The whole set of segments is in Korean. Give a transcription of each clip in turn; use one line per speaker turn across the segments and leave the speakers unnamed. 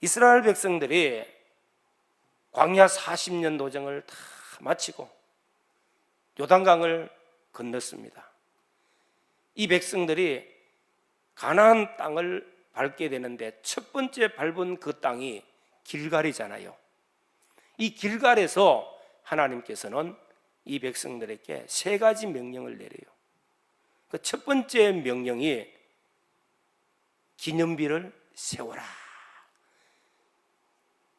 이스라엘 백성들이 광야 40년 도정을 다 마치고 요단강을 건넜습니다. 이 백성들이 가나안 땅을 밟게 되는데 첫 번째 밟은 그 땅이 길갈이잖아요. 이 길갈에서 하나님께서는 이 백성들에게 세 가지 명령을 내려요. 그 첫 번째 명령이 기념비를 세워라.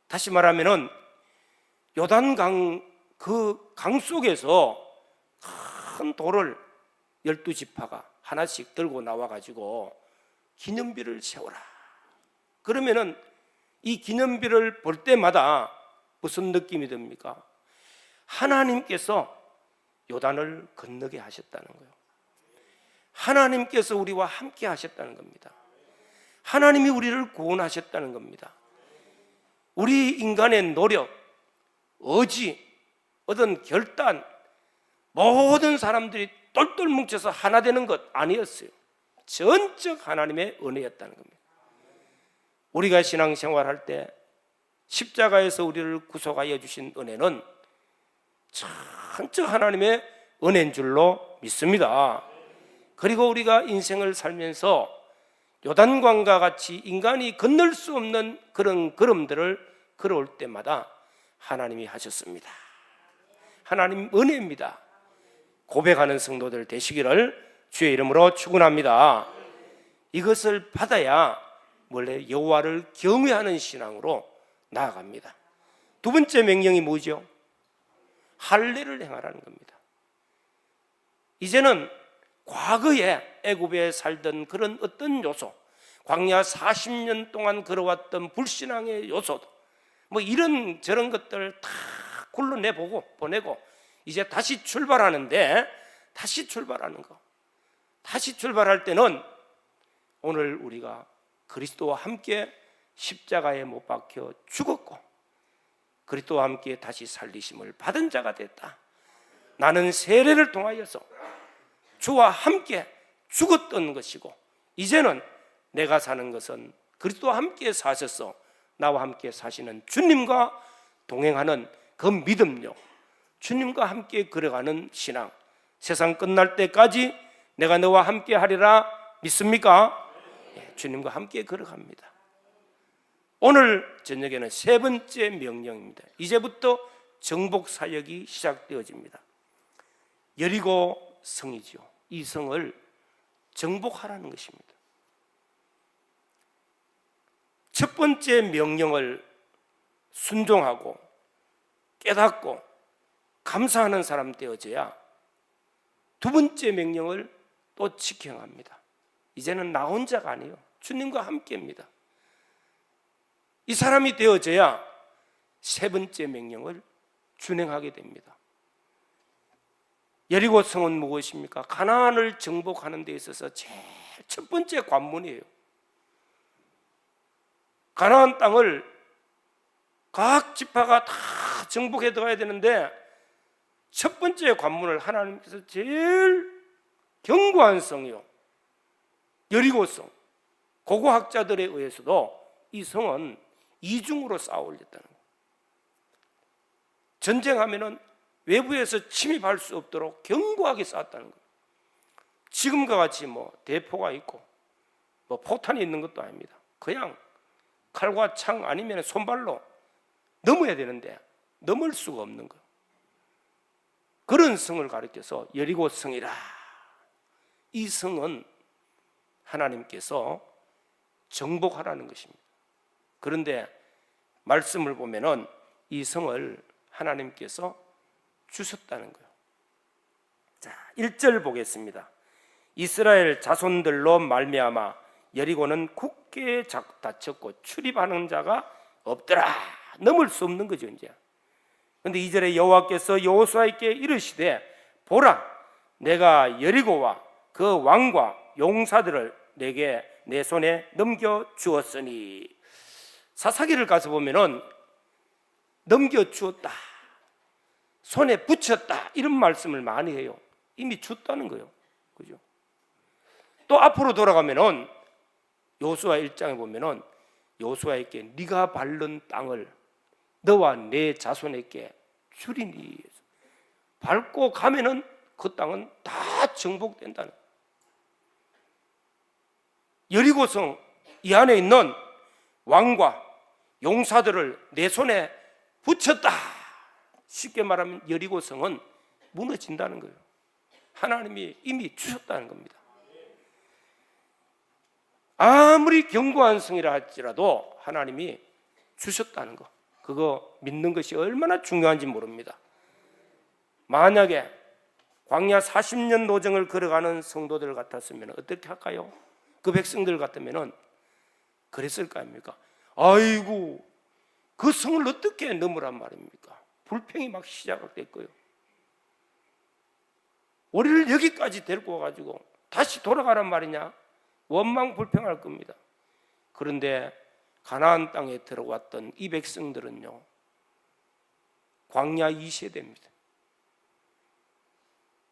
다시 말하면은 요단강 그 강 속에서 큰 돌을 12지파가 하나씩 들고 나와가지고 기념비를 세워라. 그러면은 이 기념비를 볼 때마다 무슨 느낌이 듭니까? 하나님께서 요단을 건너게 하셨다는 거예요. 하나님께서 우리와 함께 하셨다는 겁니다. 하나님이 우리를 구원하셨다는 겁니다. 우리 인간의 노력, 의지, 어떤 결단, 모든 사람들이 똘똘 뭉쳐서 하나 되는 것 아니었어요. 전적 하나님의 은혜였다는 겁니다. 우리가 신앙생활할 때 십자가에서 우리를 구속하여 주신 은혜는 전적 하나님의 은혜인 줄로 믿습니다. 그리고 우리가 인생을 살면서 요단강과 같이 인간이 건널 수 없는 그런 걸음들을 걸어올 때마다 하나님이 하셨습니다. 하나님 은혜입니다. 고백하는 성도들 되시기를 주의 이름으로 축원합니다. 이것을 받아야 원래 여호와를 경외하는 신앙으로 나아갑니다. 두 번째 명령이 뭐죠? 할례를 행하라는 겁니다. 이제는 과거에 애굽에 살던 그런 어떤 요소, 광야 40년 동안 걸어왔던 불신앙의 요소도 뭐 이런 저런 것들을 다 굴러내보고 보내고 이제 다시 출발하는데, 다시 출발하는 거, 다시 출발할 때는 오늘 우리가 그리스도와 함께 십자가에 못 박혀 죽었고 그리스도와 함께 다시 살리심을 받은 자가 됐다. 나는 세례를 통하여서 주와 함께 죽었던 것이고 이제는 내가 사는 것은 그리스도와 함께 사셔서 나와 함께 사시는 주님과 동행하는 그 믿음요, 주님과 함께 걸어가는 신앙, 세상 끝날 때까지 내가 너와 함께 하리라 믿습니까? 네, 주님과 함께 걸어갑니다. 오늘 저녁에는 세 번째 명령입니다. 이제부터 정복 사역이 시작되어집니다. 여리고 성이지요. 이 성을 정복하라는 것입니다. 첫 번째 명령을 순종하고 깨닫고 감사하는 사람 되어져야 두 번째 명령을 또 지켜야 합니다. 이제는 나 혼자가 아니에요. 주님과 함께입니다. 이 사람이 되어져야 세 번째 명령을 준행하게 됩니다. 여리고 성은 무엇입니까? 가나안을 정복하는 데 있어서 제일 첫 번째 관문이에요. 가나안 땅을 각 지파가 다 정복해 들어가야 되는데 첫 번째 관문을 하나님께서 제일 견고한 성이요, 여리고성, 고고학자들에 의해서도 이 성은 이중으로 쌓아 올렸다는 거예요. 전쟁하면은 외부에서 침입할 수 없도록 견고하게 쌓았다는 거예요. 지금과 같이 뭐 대포가 있고 뭐 포탄이 있는 것도 아닙니다. 그냥 칼과 창 아니면 손발로 넘어야 되는데 넘을 수가 없는 거예요. 그런 성을 가리켜서 여리고 성이라. 이 성은 하나님께서 정복하라는 것입니다. 그런데 말씀을 보면은 이 성을 하나님께서 주셨다는 거예요. 자, 1절 보겠습니다. 이스라엘 자손들로 말미암아 여리고는 굳게 닫혔고 출입하는 자가 없더라. 넘을 수 없는 거죠, 이제. 그런데 2절에 여호와께서 여호수아에게 이르시되 보라, 내가 여리고와 그 왕과 용사들을 내게 내 손에 넘겨 주었으니. 사사기를 가서 보면은 넘겨 주었다, 손에 붙였다, 이런 말씀을 많이 해요. 이미 줬다는 거예요. 그죠? 또 앞으로 돌아가면은 여호수아 1장에 보면은 여호수아에게 네가 밟는 땅을 너와 내 자손에게 주리니, 밟고 가면은 그 땅은 다 정복된다는 거예요. 여리고성 이 안에 있는 왕과 용사들을 내 손에 붙였다. 쉽게 말하면 여리고성은 무너진다는 거예요. 하나님이 이미 주셨다는 겁니다. 아무리 견고한 성이라 할지라도 하나님이 주셨다는 거, 그거 믿는 것이 얼마나 중요한지 모릅니다. 만약에 광야 40년 노정을 걸어가는 성도들 같았으면 어떻게 할까요? 그 백성들 같으면 그랬을 거 아닙니까? 아이고, 그 성을 어떻게 넘으란 말입니까? 불평이 막 시작됐고요. 우리를 여기까지 데리고 와가지고 다시 돌아가란 말이냐? 원망 불평할 겁니다. 그런데 가나안 땅에 들어왔던 이 백성들은요, 광야 2세대입니다.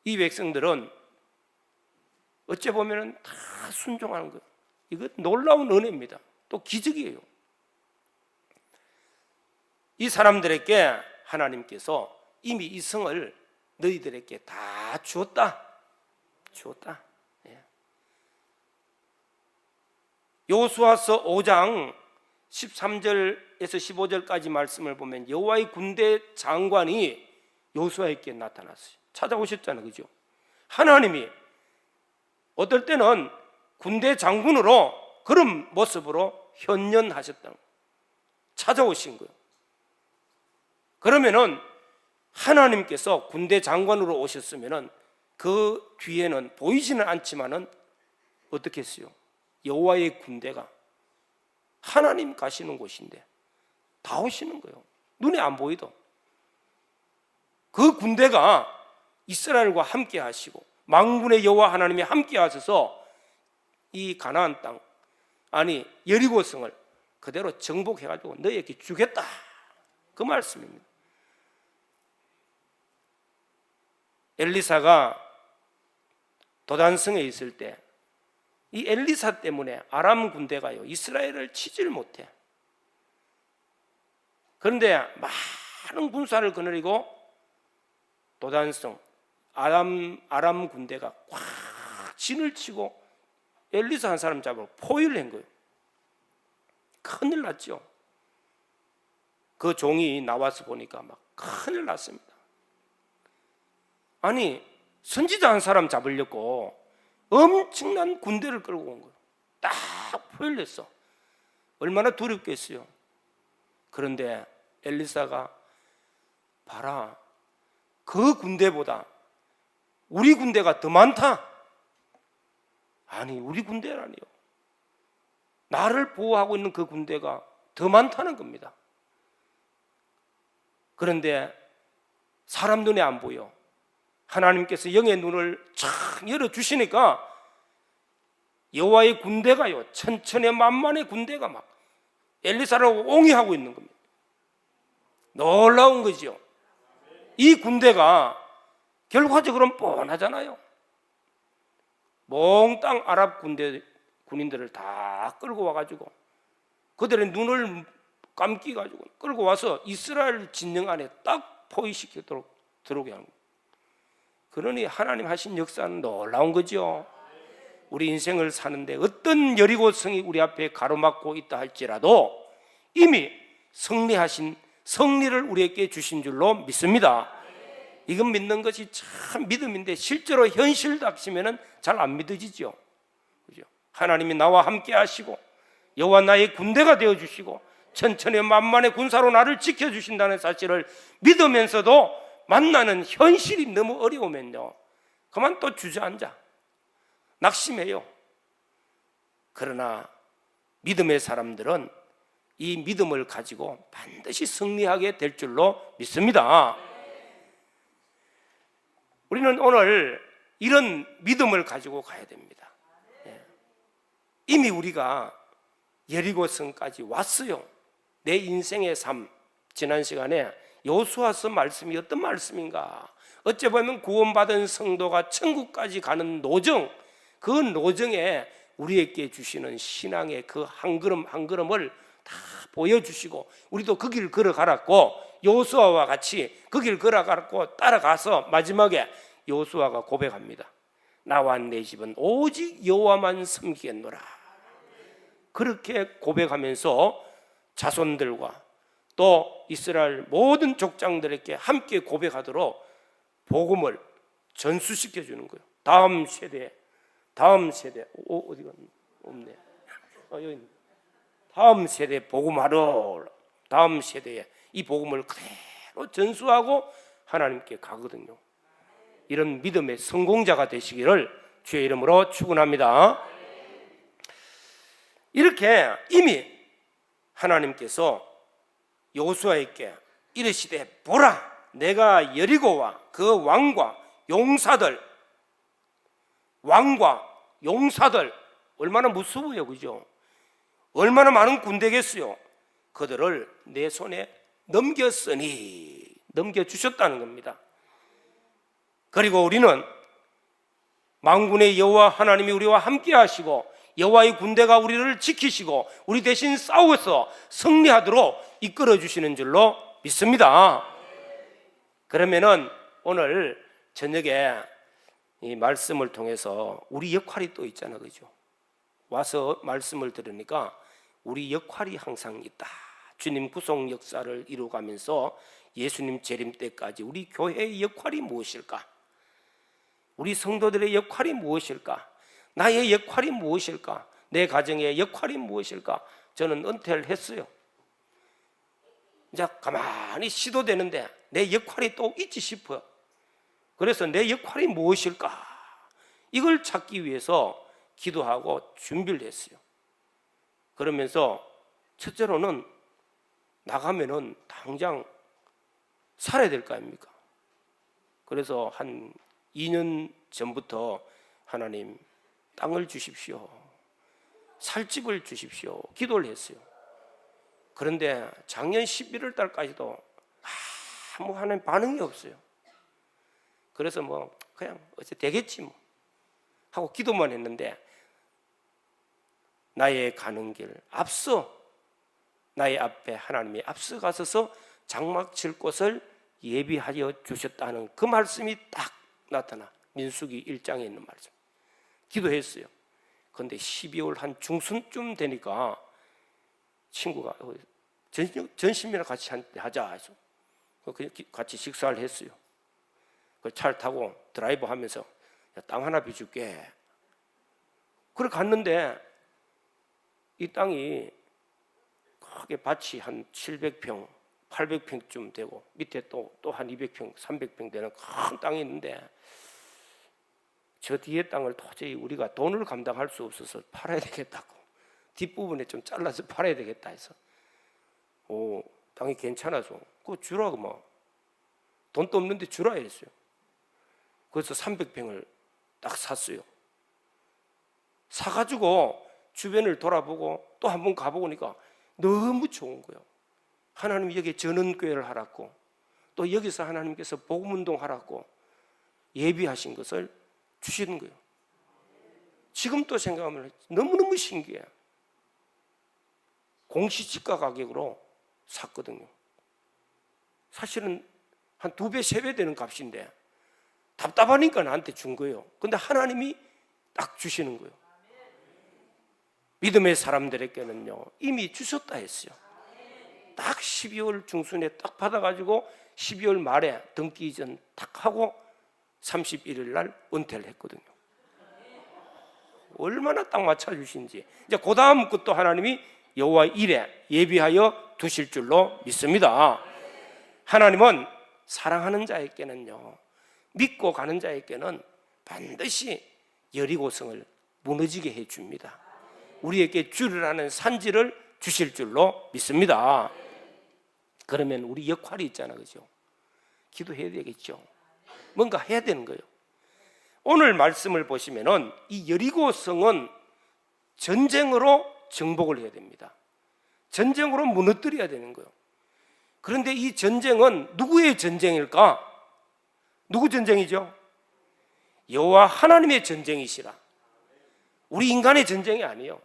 이 백성들은 어째 보면 다 순종하는 거예요. 이거 놀라운 은혜입니다. 또 기적이에요. 이 사람들에게 하나님께서 이미 이 성을 너희들에게 다 주었다. 예. 여호수아서 5장 13절에서 15절까지 말씀을 보면 여호와의 군대 장관이 여호수아에게 나타났어요. 찾아오셨잖아요, 그죠? 하나님이 어떨 때는 군대 장군으로 그런 모습으로 현현하셨다는 거예요. 찾아오신 거예요. 그러면은 하나님께서 군대 장관으로 오셨으면은 그 뒤에는 보이지는 않지만은 어떻게 했어요? 여호와의 군대가 하나님 가시는 곳인데 다 오시는 거예요. 눈에 안 보이도. 그 군대가 이스라엘과 함께 하시고 만군의 여호와 하나님이 함께 하셔서 이 가나안 땅, 아니 여리고성을 그대로 정복해가지고 너희에게 주겠다, 그 말씀입니다. 엘리사가 도단성에 있을 때 이 엘리사 때문에 아람 군대가요 이스라엘을 치질 못해. 그런데 많은 군사를 거느리고 도단성 아람 군대가 꽉 진을 치고 엘리사 한 사람 잡으러 포위를 한 거예요. 큰일 났죠. 그 종이 나와서 보니까 막 큰일 났습니다. 아니, 선지자 한 사람 잡으려고 엄청난 군대를 끌고 온 거예요. 딱 포위를 했어. 얼마나 두렵겠어요. 그런데 엘리사가 봐라, 그 군대보다 우리 군대가 더 많다. 아니, 우리 군대라니요, 나를 보호하고 있는 그 군대가 더 많다는 겁니다. 그런데 사람 눈에 안 보여. 하나님께서 영의 눈을 쫙 열어주시니까 여호와의 군대가요, 천천의 만만의 군대가 막 엘리사를 옹이하고 있는 겁니다. 놀라운 거죠. 이 군대가 결과적으로는 뻔하잖아요. 몽땅 아랍 군인들을 다 끌고 와가지고 그들의 눈을 감기가지고 끌고 와서 이스라엘 진영 안에 딱 포위시키도록 들어오게 하는 거예요. 그러니 하나님 하신 역사는 놀라운 거죠. 우리 인생을 사는데 어떤 여리고성이 우리 앞에 가로막고 있다 할지라도 이미 승리하신 승리를 우리에게 주신 줄로 믿습니다. 이건 믿는 것이 참 믿음인데 실제로 현실답시면 잘 안 믿어지죠. 그죠? 하나님이 나와 함께 하시고 여호와 나의 군대가 되어 주시고 천천히 만만의 군사로 나를 지켜주신다는 사실을 믿으면서도 만나는 현실이 너무 어려우면요, 그만 또 주저앉아 낙심해요. 그러나 믿음의 사람들은 이 믿음을 가지고 반드시 승리하게 될 줄로 믿습니다. 우리는 오늘 이런 믿음을 가지고 가야 됩니다. 이미 우리가 여리고성까지 왔어요. 내 인생의 삶, 지난 시간에 여호수아서 말씀이 어떤 말씀인가, 어째 보면 구원받은 성도가 천국까지 가는 노정, 그 노정에 우리에게 주시는 신앙의 그 한 걸음 한 걸음을 다 보여주시고 우리도 그 길 걸어가라고 여호수아와 같이 그 길 걸어가라고 따라가서 마지막에 여호수아가 고백합니다. 나와 내 집은 오직 여호와만 섬기겠노라. 그렇게 고백하면서 자손들과 또 이스라엘 모든 족장들에게 함께 고백하도록 복음을 전수시켜 주는 거예요. 다음 세대 어디가 없네. 여기 있네. 다음 세대 복음하러 다음 세대에 이 복음을 그대로 전수하고 하나님께 가거든요. 이런 믿음의 성공자가 되시기를 주의 이름으로 축원합니다. 이렇게 이미 하나님께서 여호수아에게 이르시되 보라 내가 여리고와 그 왕과 용사들 얼마나 무서워요, 그죠? 얼마나 많은 군대겠어요. 그들을 내 손에 넘겨주셨다는 겁니다. 그리고 우리는 만군의 여호와 하나님이 우리와 함께 하시고 여호와의 군대가 우리를 지키시고 우리 대신 싸워서 승리하도록 이끌어 주시는 줄로 믿습니다. 그러면은 오늘 저녁에 이 말씀을 통해서 우리 역할이 또 있잖아, 그죠? 와서 말씀을 들으니까 우리 역할이 항상 있다. 주님 구속 역사를 이루어가면서 예수님 재림 때까지 우리 교회의 역할이 무엇일까? 우리 성도들의 역할이 무엇일까? 나의 역할이 무엇일까? 내 가정의 역할이 무엇일까? 저는 은퇴를 했어요. 이제 가만히 시도되는데 내 역할이 또 있지 싶어요. 그래서 내 역할이 무엇일까? 이걸 찾기 위해서 기도하고 준비를 했어요. 그러면서 첫째로는 나가면은 당장 살아야 될 거 아닙니까? 그래서 한 2년 전부터 하나님 땅을 주십시오, 살 집을 주십시오 기도를 했어요. 그런데 작년 11월 달까지도 아무 하나님 반응이 없어요. 그래서 뭐 그냥 어째 되겠지 뭐 하고 기도만 했는데 나의 가는 길 앞서 나의 앞에 하나님이 앞서가셔서 장막 칠 곳을 예비하여 주셨다는 그 말씀이 딱 나타나. 민수기 1장에 있는 말씀. 기도했어요. 그런데 12월 한 중순쯤 되니까 친구가 전심이랑 같이 하자 해서 같이 식사를 했어요. 그 차를 타고 드라이브 하면서 땅 하나 비줄게. 그래 갔는데 이 땅이 크게 밭이 한 700평, 800평쯤 되고 밑에 또 한 200평, 300평 되는 큰 땅이 있는데 저 뒤에 땅을 도저히 우리가 돈을 감당할 수 없어서 팔아야 되겠다고, 뒷부분에 좀 잘라서 팔아야 되겠다 해서 땅이 괜찮아서 그거 주라고 뭐 돈도 없는데 주라 했어요. 그래서 300평을 딱 샀어요. 사가지고 주변을 돌아보고 또 한 번 가보니까 너무 좋은 거예요. 하나님이 여기 전원교회를 하라고, 또 여기서 하나님께서 복음운동 하라고 예비하신 것을 주시는 거예요. 지금 또 생각하면 너무너무 신기해요. 공시지가 가격으로 샀거든요. 사실은 한 2배, 3배 되는 값인데 답답하니까 나한테 준 거예요. 근데 하나님이 딱 주시는 거예요. 믿음의 사람들에게는요 이미 주셨다 했어요. 딱 12월 중순에 딱 받아가지고 12월 말에 등기 이전 딱 하고 31일 날 은퇴를 했거든요. 얼마나 딱 맞춰주신지. 이제 그 다음 것도 하나님이 여호와 일에 예비하여 두실 줄로 믿습니다. 하나님은 사랑하는 자에게는요, 믿고 가는 자에게는 반드시 여리고성을 무너지게 해줍니다. 우리에게 주리라는 산지를 주실 줄로 믿습니다. 그러면 우리 역할이 있잖아, 그죠? 기도해야 되겠죠. 뭔가 해야 되는 거예요. 오늘 말씀을 보시면은 이 여리고성은 전쟁으로 정복을 해야 됩니다. 전쟁으로 무너뜨려야 되는 거예요. 그런데 이 전쟁은 누구의 전쟁일까? 누구 전쟁이죠? 여호와 하나님의 전쟁이시라. 우리 인간의 전쟁이 아니에요.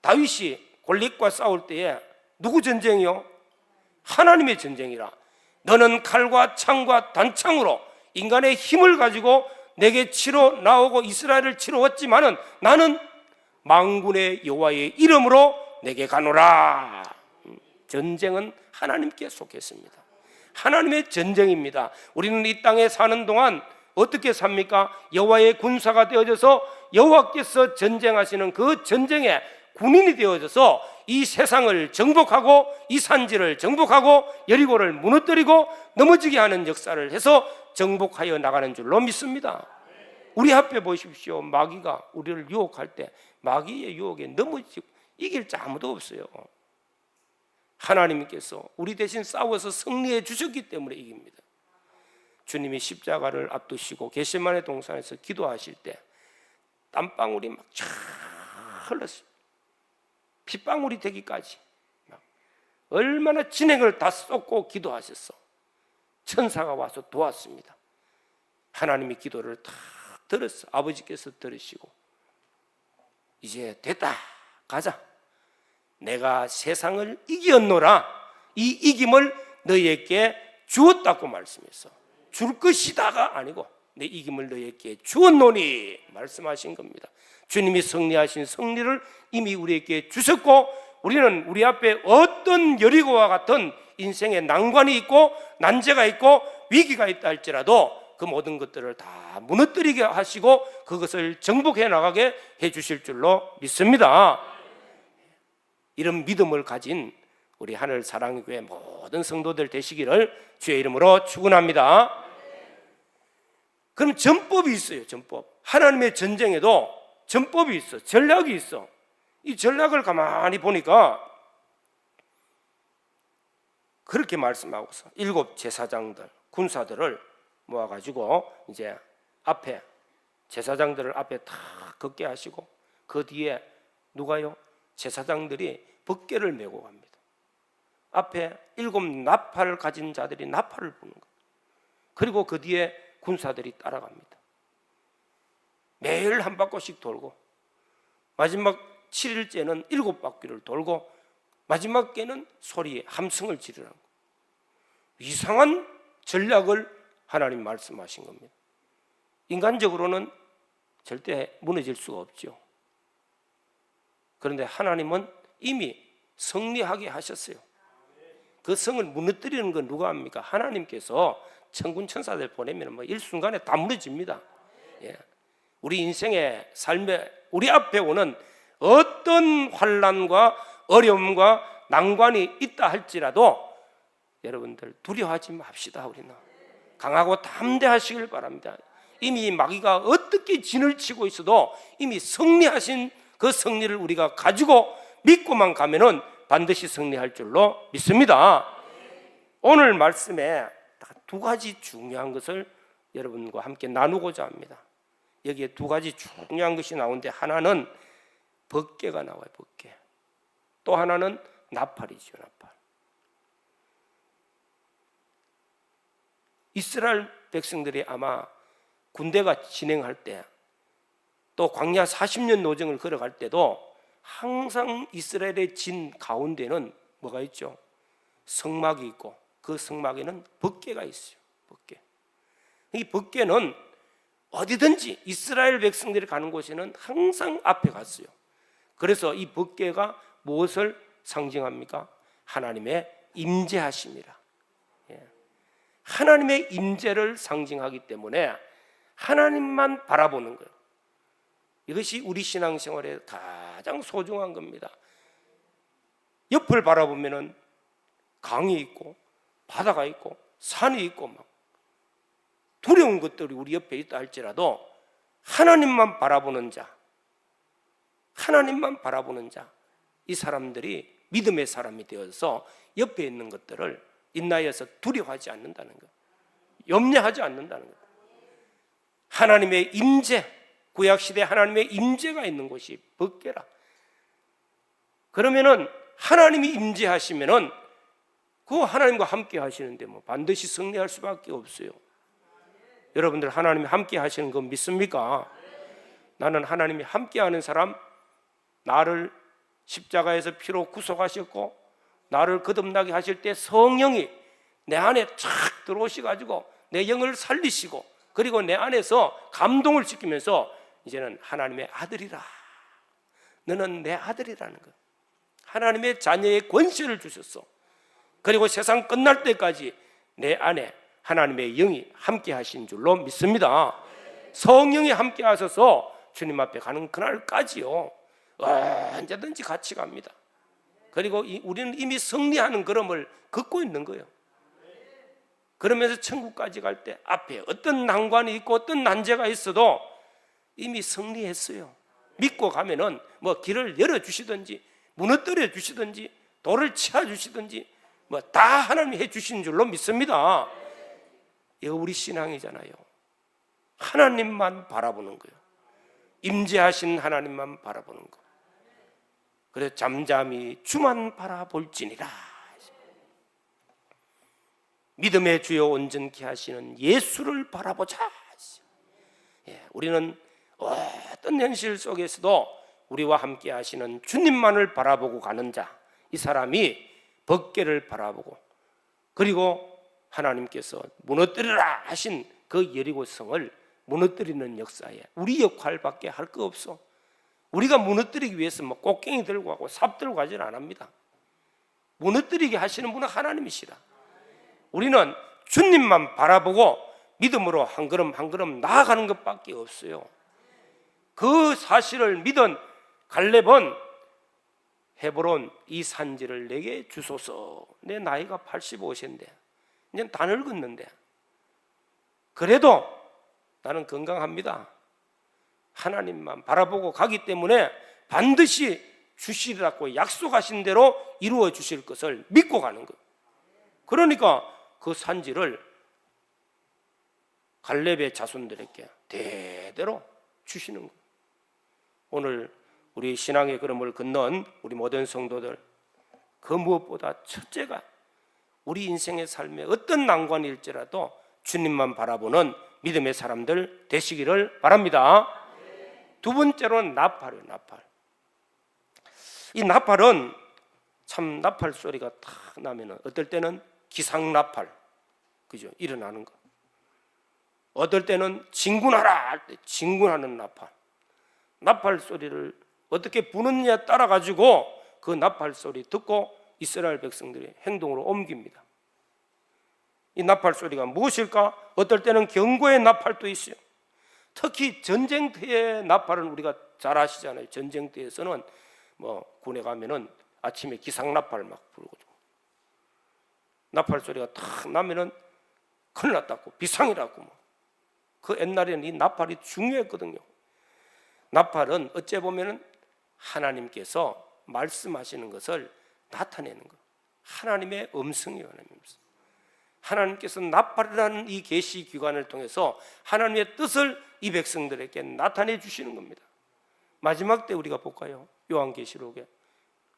다윗이 골리앗과 싸울 때에 누구 전쟁이요? 하나님의 전쟁이라. 너는 칼과 창과 단창으로 인간의 힘을 가지고 내게 치러 나오고 이스라엘을 치러 왔지만은 나는 만군의 여호와의 이름으로 내게 가노라. 전쟁은 하나님께 속했습니다. 하나님의 전쟁입니다. 우리는 이 땅에 사는 동안 어떻게 삽니까? 여호와의 군사가 되어져서 여호와께서 전쟁하시는 그 전쟁에 군인이 되어져서 이 세상을 정복하고 이 산지를 정복하고 여리고를 무너뜨리고 넘어지게 하는 역사를 해서 정복하여 나가는 줄로 믿습니다. 우리 앞에 보십시오. 마귀가 우리를 유혹할 때 마귀의 유혹에 넘어지고 이길 자 아무도 없어요. 하나님께서 우리 대신 싸워서 승리해 주셨기 때문에 이깁니다. 주님이 십자가를 앞두시고 겟세마네 동산에서 기도하실 때 땀방울이 막 쫙 흘렀어요. 핏방울이 되기까지 막 얼마나 진액을 다 쏟고 기도하셨어. 천사가 와서 도왔습니다. 하나님의 기도를 다 들었어. 아버지께서 들으시고 이제 됐다, 가자. 내가 세상을 이겼노라. 이 이김을 너희에게 주었다고 말씀했어. 줄 것이다가 아니고 내 이김을 너희에게 주었노니 말씀하신 겁니다. 주님이 승리하신 승리를 이미 우리에게 주셨고, 우리는 우리 앞에 어떤 여리고와 같은 인생의 난관이 있고 난제가 있고 위기가 있다 할지라도 그 모든 것들을 다 무너뜨리게 하시고 그것을 정복해 나가게 해 주실 줄로 믿습니다. 이런 믿음을 가진 우리 하늘 사랑의 교회 모든 성도들 되시기를 주의 이름으로 축원합니다. 그럼 전법이 있어요. 전법. 하나님의 전쟁에도 전법이 있어. 전략이 있어. 이 전략을 가만히 보니까 그렇게 말씀하고서 7 제사장들, 군사들을 모아가지고 이제 앞에 제사장들을 앞에 다 걷게 하시고 그 뒤에 누가요? 제사장들이 법궤를 메고 갑니다. 앞에 7 나팔을 가진 자들이 나팔을 부는 거예요. 그리고 그 뒤에 군사들이 따라갑니다. 매일 한 바퀴씩 돌고 마지막 7일째는 7바퀴를 돌고 마지막 때는 소리에 함성을 지르라는 거예요. 이상한 전략을 하나님 말씀하신 겁니다. 인간적으로는 절대 무너질 수가 없죠. 그런데 하나님은 이미 승리하게 하셨어요. 그 성을 무너뜨리는 건 누가 합니까? 하나님께서 천군 천사들 보내면 뭐 일순간에 다 무너집니다. 예. 우리 인생의 삶에 우리 앞에 오는 어떤 환난과 어려움과 난관이 있다 할지라도 여러분들 두려워하지 맙시다. 우리는 강하고 담대하시길 바랍니다. 이미 마귀가 어떻게 진을 치고 있어도 이미 승리하신 그 승리를 우리가 가지고 믿고만 가면은 반드시 승리할 줄로 믿습니다. 오늘 말씀에 2가지 중요한 것을 여러분과 함께 나누고자 합니다. 여기에 2가지 중요한 것이 나오는데 하나는 법궤가 나와요. 법궤. 또 하나는 나팔이죠. 나팔. 이스라엘 백성들이 아마 군대가 진행할 때 또 광야 40년 노정을 걸어갈 때도 항상 이스라엘의 진 가운데는 뭐가 있죠? 성막이 있고 그 성막에는 법궤가 있어요. 법궤. 이 법궤는 어디든지 이스라엘 백성들이 가는 곳에는 항상 앞에 갔어요. 그래서 이 법궤가 무엇을 상징합니까? 하나님의 임재하심이라. 하나님의 임재를 상징하기 때문에 하나님만 바라보는 거예요. 이것이 우리 신앙생활에 가장 소중한 겁니다. 옆을 바라보면은 강이 있고 바다가 있고 산이 있고 막 두려운 것들이 우리 옆에 있다 할지라도 하나님만 바라보는 자, 하나님만 바라보는 자, 이 사람들이 믿음의 사람이 되어서 옆에 있는 것들을 인하여서 두려워하지 않는다는 것, 염려하지 않는다는 것. 하나님의 임재, 구약시대 하나님의 임재가 있는 곳이 법궤라. 그러면은 하나님이 임재하시면은 그 하나님과 함께 하시는데 뭐 반드시 승리할 수밖에 없어요. 여러분들 하나님이 함께 하시는 거 믿습니까? 나는 하나님이 함께 하는 사람, 나를 십자가에서 피로 구속하셨고 나를 거듭나게 하실 때 성령이 내 안에 착 들어오셔가지고 내 영을 살리시고 그리고 내 안에서 감동을 시키면서 이제는 하나님의 아들이라, 너는 내 아들이라는 거, 하나님의 자녀의 권세를 주셨어. 그리고 세상 끝날 때까지 내 안에 하나님의 영이 함께 하신 줄로 믿습니다. 성령이 함께 하셔서 주님 앞에 가는 그날까지요 언제든지 같이 갑니다. 그리고 우리는 이미 승리하는 걸음을 걷고 있는 거예요. 그러면서 천국까지 갈 때 앞에 어떤 난관이 있고 어떤 난제가 있어도 이미 승리했어요. 믿고 가면은 뭐 길을 열어주시든지 무너뜨려 주시든지 돌을 치아 주시든지 뭐 다 하나님이 해주신 줄로 믿습니다. 이거 우리 신앙이잖아요. 하나님만 바라보는 거예요. 임재하신 하나님만 바라보는 거. 그래서 잠잠히 주만 바라볼지니라. 믿음의 주여 온전케 하시는 예수를 바라보자. 우리는 어떤 현실 속에서도 우리와 함께 하시는 주님만을 바라보고 가는 자, 이 사람이 법궤를 바라보고 그리고 하나님께서 무너뜨리라 하신 그 여리고성을 무너뜨리는 역사에 우리 역할밖에 할 거 없어. 우리가 무너뜨리기 위해서 뭐 꽃갱이 들고 가고 삽 들고 가지는 않습니다. 무너뜨리게 하시는 분은 하나님이시라. 우리는 주님만 바라보고 믿음으로 한 걸음 한 걸음 나아가는 것밖에 없어요. 그 사실을 믿은 갈렙은 헤브론 이 산지를 내게 주소서. 내 나이가 85세인데 이제 다 늙었는데 그래도 나는 건강합니다. 하나님만 바라보고 가기 때문에 반드시 주시리라고 약속하신 대로 이루어 주실 것을 믿고 가는 거예요. 그러니까 그 산지를 갈렙의 자손들에게 대대로 주시는 거예요. 오늘 우리 신앙의 걸음을 걷는 우리 모든 성도들, 그 무엇보다 첫째가 우리 인생의 삶에 어떤 난관일지라도 주님만 바라보는 믿음의 사람들 되시기를 바랍니다. 두 번째로는 나팔이에요. 나팔. 이 나팔은 참 나팔 소리가 탁 나면은 어떨 때는 기상나팔, 그죠? 일어나는 거. 어떨 때는 진군하라 할 때 진군하는 나팔. 나팔 소리를 어떻게 부느냐에 따라 가지고 그 나팔 소리 듣고 이스라엘 백성들이 행동으로 옮깁니다. 이 나팔 소리가 무엇일까? 어떨 때는 경고의 나팔도 있어요. 특히 전쟁터의 나팔은 우리가 잘 아시잖아요. 전쟁터에서는 뭐 군에 가면은 아침에 기상나팔 막 불고 나팔 소리가 탁 나면은 큰일 났다고 비상이라고 뭐. 그 옛날에는 이 나팔이 중요했거든요. 나팔은 어째 보면은 하나님께서 말씀하시는 것을 나타내는 거. 하나님의 음성이에요. 하나님께서 나팔이라는 이 계시 기관을 통해서 하나님의 뜻을 이 백성들에게 나타내 주시는 겁니다. 마지막 때 우리가 볼까요? 요한계시록에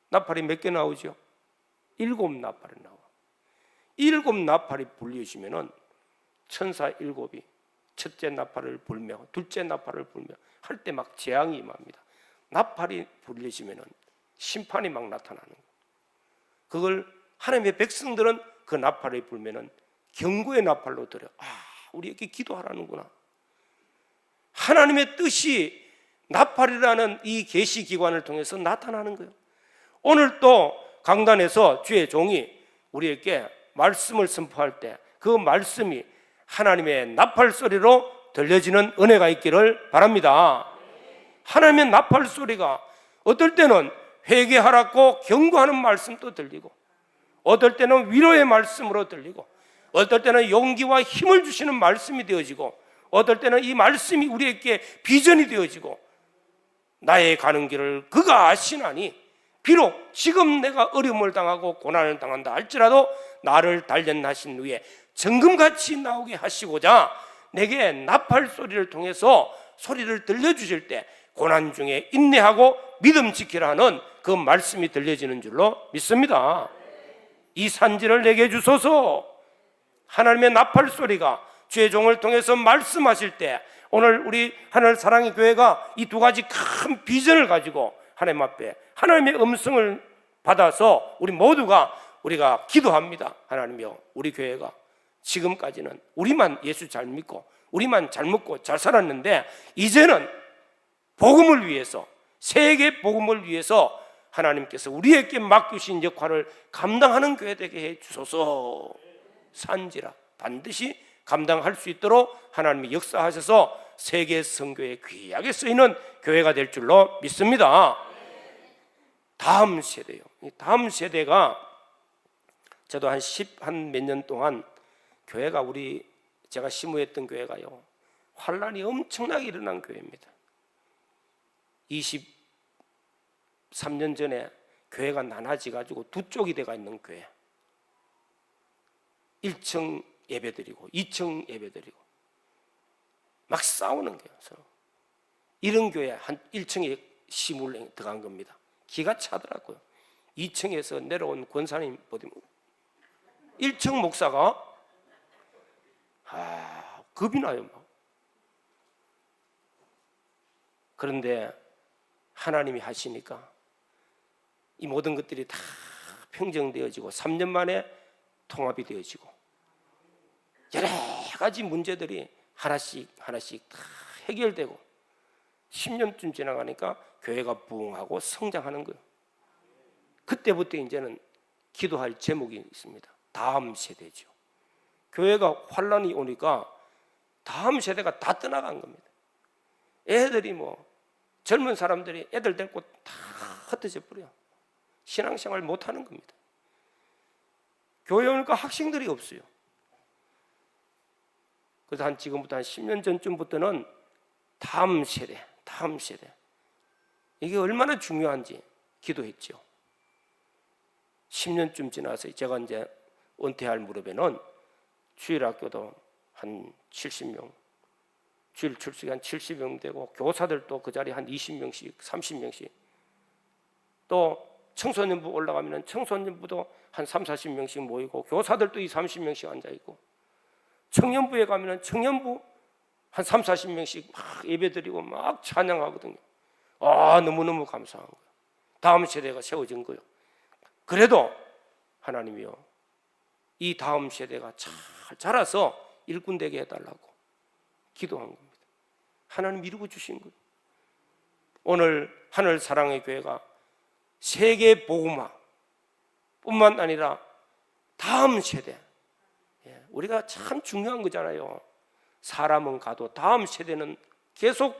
나팔이 몇 개 나오죠? 7나팔이 나와. 7나팔이 불려지면은 천사 7이 첫째 나팔을 불며 둘째 나팔을 불며 할 때 막 재앙이 임합니다. 나팔이 불려지면은 심판이 막 나타나는 거예요. 그걸 하나님의 백성들은 그 나팔을 불면은 경고의 나팔로 들여. 우리에게 기도하라는구나. 하나님의 뜻이 나팔이라는 이 계시 기관을 통해서 나타나는 거예요. 오늘 또 강단에서 주의 종이 우리에게 말씀을 선포할 때 그 말씀이 하나님의 나팔 소리로 들려지는 은혜가 있기를 바랍니다. 하나님의 나팔 소리가 어떨 때는 회개하라고 경고하는 말씀도 들리고 어떨 때는 위로의 말씀으로 들리고 어떨 때는 용기와 힘을 주시는 말씀이 되어지고 어떨 때는 이 말씀이 우리에게 비전이 되어지고 나의 가는 길을 그가 아시나니 비록 지금 내가 어려움을 당하고 고난을 당한다 할지라도 나를 단련하신 후에 정금같이 나오게 하시고자 내게 나팔 소리를 통해서 소리를 들려주실 때 고난 중에 인내하고 믿음 지키라 하는 그 말씀이 들려지는 줄로 믿습니다. 이 산지를 내게 주소서. 하나님의 나팔 소리가 주의 종을 통해서 말씀하실 때 오늘 우리 하늘 사랑의 교회가 이 두 가지 큰 비전을 가지고 하나님 앞에 하나님의 음성을 받아서 우리가 기도합니다. 하나님이여, 우리 교회가 지금까지는 우리만 예수 잘 믿고 우리만 잘 먹고 잘 살았는데 이제는 복음을 위해서, 세계 복음을 위해서 하나님께서 우리에게 맡기신 역할을 감당하는 교회 되게 해 주소서. 산지라 반드시 감당할 수 있도록 하나님이 역사하셔서 세계 선교에 귀하게 쓰이는 교회가 될 줄로 믿습니다. 다음 세대요. 다음 세대가 저도 한 몇 년 동안 교회가 제가 심우했던 교회가요, 환란이 엄청나게 일어난 교회입니다. 23년 전에 교회가 나눠져 가지고 두 쪽이 돼가 있는 교회. 1층 예배드리고 2층 예배드리고 막 싸우는 거예요. 서로. 이런 교회 한 1층에 시물랭이 들어간 겁니다. 기가 차더라고요. 2층에서 내려온 권사님 보면 1층 목사가 겁이 나요. 막. 그런데 하나님이 하시니까 이 모든 것들이 다 평정되어지고 3년 만에 통합이 되어지고 여러 가지 문제들이 하나씩 다 해결되고 10년쯤 지나가니까 교회가 부흥하고 성장하는 거예요. 그때부터 이제는 기도할 제목이 있습니다. 다음 세대죠. 교회가 환란이 오니까 다음 세대가 다 떠나간 겁니다. 애들이 젊은 사람들이 애들 데리고 다 흩어져 버려요. 신앙생활 못하는 겁니다. 교회 오니까 학생들이 없어요. 그래서 지금부터 한 10년 전쯤부터는 다음 세대 이게 얼마나 중요한지 기도했죠. 10년쯤 지나서 제가 이제 은퇴할 무렵에는 주일학교도 한 70명, 주일 출석이 한 70명 되고 교사들도 그 자리에 한 20명씩, 30명씩, 또 청소년부 올라가면 청소년부도 한 3, 40명씩 모이고 교사들도 20, 30명씩 앉아있고, 청년부에 가면 청년부 한 3, 40명씩 막 예배드리고 막 찬양하거든요. 너무너무 감사한 거예요. 다음 세대가 세워진 거예요. 그래도 하나님이요, 이 다음 세대가 잘 자라서 일꾼 되게 해달라고 기도한 겁니다. 하나님 이루고 주신 거예요. 오늘 하늘 사랑의 교회가 세계 복음화 뿐만 아니라 다음 세대, 우리가 참 중요한 거잖아요. 사람은 가도 다음 세대는 계속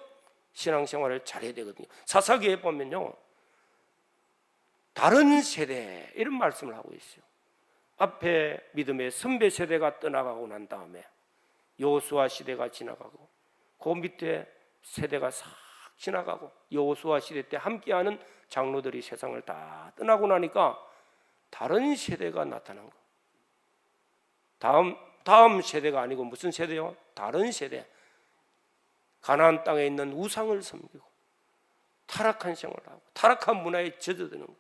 신앙생활을 잘해야 되거든요. 사사기에 보면요, 다른 세대 이런 말씀을 하고 있어요. 앞에 믿음의 선배 세대가 떠나가고 난 다음에 여호수아 시대가 지나가고, 그 밑에 세대가 싹 지나가고, 여호수아 시대 때 함께하는 장로들이 세상을 다 떠나고 나니까 다른 세대가 나타난 거. 다음 세대가 아니고 무슨 세대요? 다른 세대. 가나안 땅에 있는 우상을 섬기고 타락한 생활을 하고 타락한 문화에 젖어드는 거.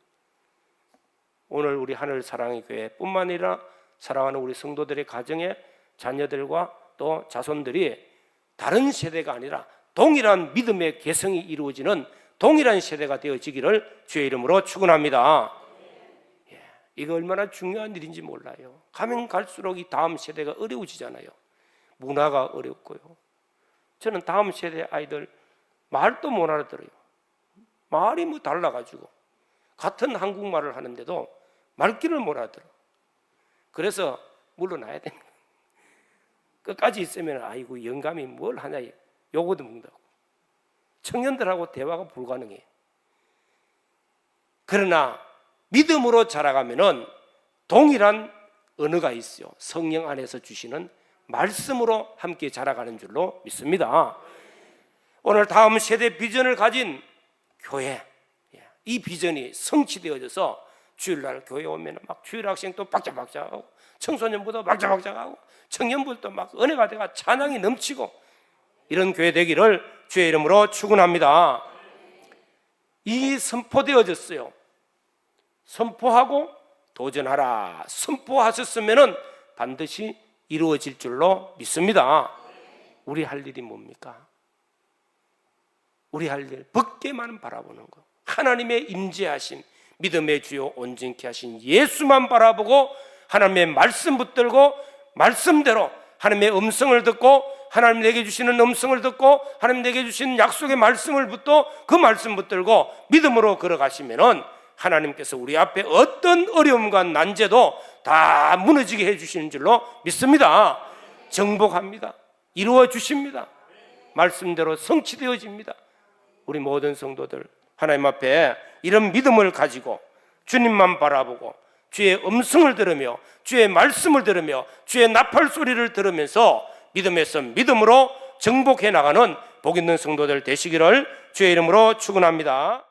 오늘 우리 하늘 사랑의 교회뿐만 아니라 사랑하는 우리 성도들의 가정의 자녀들과 또 자손들이 다른 세대가 아니라 동일한 믿음의 개성이 이루어지는 동일한 세대가 되어지기를 주의 이름으로 축원합니다. 이거 얼마나 중요한 일인지 몰라요. 가면 갈수록 이 다음 세대가 어려워지잖아요. 문화가 어렵고요. 저는 다음 세대 아이들 말도 못 알아들어요. 말이 달라가지고 같은 한국말을 하는데도 말귀를 못 알아들어. 그래서 물러나야 됩니다. 끝까지 있으면 아이고 영감이 뭘 하냐 요거도 먹는다고. 청년들하고 대화가 불가능해. 그러나 믿음으로 자라가면은 동일한 언어가 있어요. 성령 안에서 주시는 말씀으로 함께 자라가는 줄로 믿습니다. 오늘 다음 세대 비전을 가진 교회, 이 비전이 성취되어져서 주일날 교회 오면 막 주일 학생도 박자박자하고 청소년부도 박자박자하고 청년부도 막 은혜가 돼가 찬양이 넘치고 이런 교회 되기를 주의 이름으로 축원합니다. 이 선포되어졌어요. 선포하고 도전하라. 선포하셨으면은 반드시 이루어질 줄로 믿습니다. 우리 할 일이 뭡니까? 우리 할 일, 벗게만 바라보는 거. 하나님의 임재하심, 믿음의 주요 온전케 하신 예수만 바라보고 하나님의 말씀 붙들고 말씀대로 하나님의 음성을 듣고 하나님 내게 주시는 음성을 듣고 하나님 내게 주시는 약속의 말씀을 붙들고 그 말씀 붙들고 믿음으로 걸어가시면은 하나님께서 우리 앞에 어떤 어려움과 난제도 다 무너지게 해주시는 줄로 믿습니다. 정복합니다. 이루어 주십니다. 말씀대로 성취되어집니다. 우리 모든 성도들 하나님 앞에 이런 믿음을 가지고 주님만 바라보고 주의 음성을 들으며 주의 말씀을 들으며 주의 나팔 소리를 들으면서 믿음에서 믿음으로 정복해 나가는 복 있는 성도들 되시기를 주의 이름으로 축원합니다.